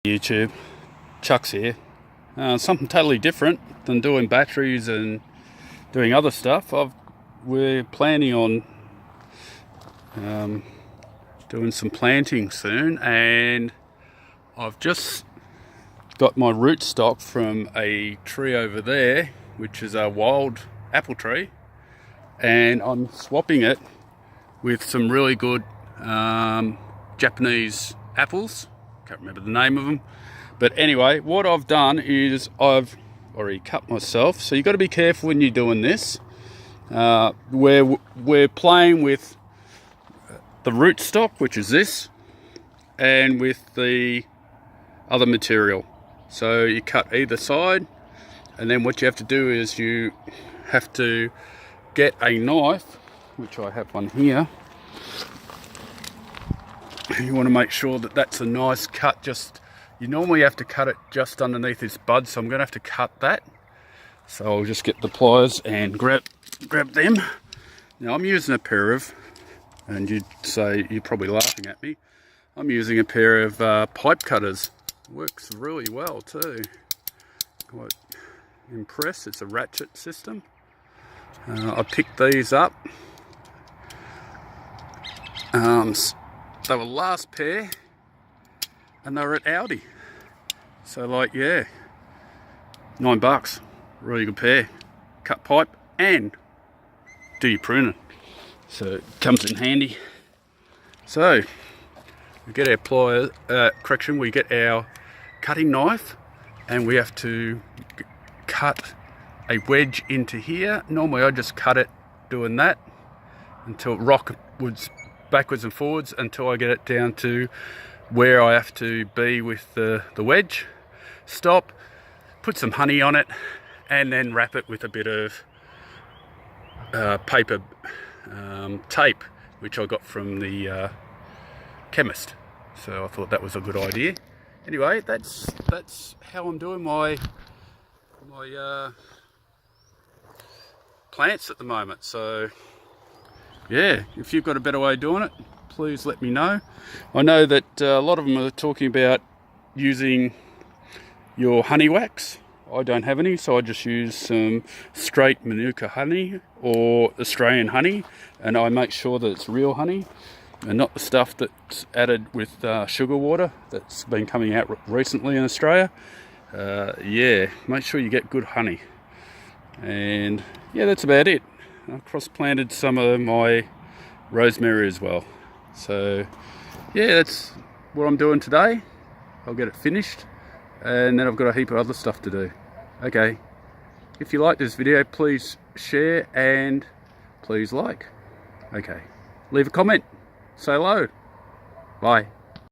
YouTube, Chuck's here. Something totally different than doing batteries and doing other stuff. We're planning on doing some planting soon, and I've just got my root stock from a tree over there, which is a wild apple tree, and I'm swapping it with some really good Japanese apples. Can't remember the name of them, but anyway, what I've done is I've already cut myself. So you've got to be careful when you're doing this. We're playing with the rootstock, which is this, and with the other material. So you cut either side, and then what you have to do is you have to get a knife, which I have one here. You want to make sure that that's a nice cut. You normally have to cut it just underneath this bud, so I'm going to have to cut that. So I'll just get the pliers and grab them. Now I'm using a pair of, and you'd say you're probably laughing at me, I'm using a pair of pipe cutters. Works really well too. Quite impressed. It's a ratchet system. I picked these up. They were last pair, and they were at ADLI. So like, yeah, $9, really good pair. Cut pipe and do your pruning. So it comes in handy. So we get our pliers, we get our cutting knife, and we have to cut a wedge into here. Normally I just cut it doing that until it rockwards, backwards and forwards until I get it down to where I have to be with the wedge. Stop, put some honey on it, and then wrap it with a bit of paper tape, which I got from the chemist. So I thought that was a good idea. Anyway, that's how I'm doing my plants at the moment. So yeah, if you've got a better way of doing it, please let me know. I know that a lot of them are talking about using your honey wax. I don't have any, so I just use some straight Manuka honey or Australian honey, and I make sure that it's real honey and not the stuff that's added with sugar water that's been coming out recently in Australia. Yeah, make sure you get good honey. And yeah, that's about it. I cross-planted some of my rosemary as well. So yeah, that's what I'm doing today. I'll get it finished, and then I've got a heap of other stuff to do. Okay, if you like this video, please share and please like. Okay, leave a comment, say hello, bye.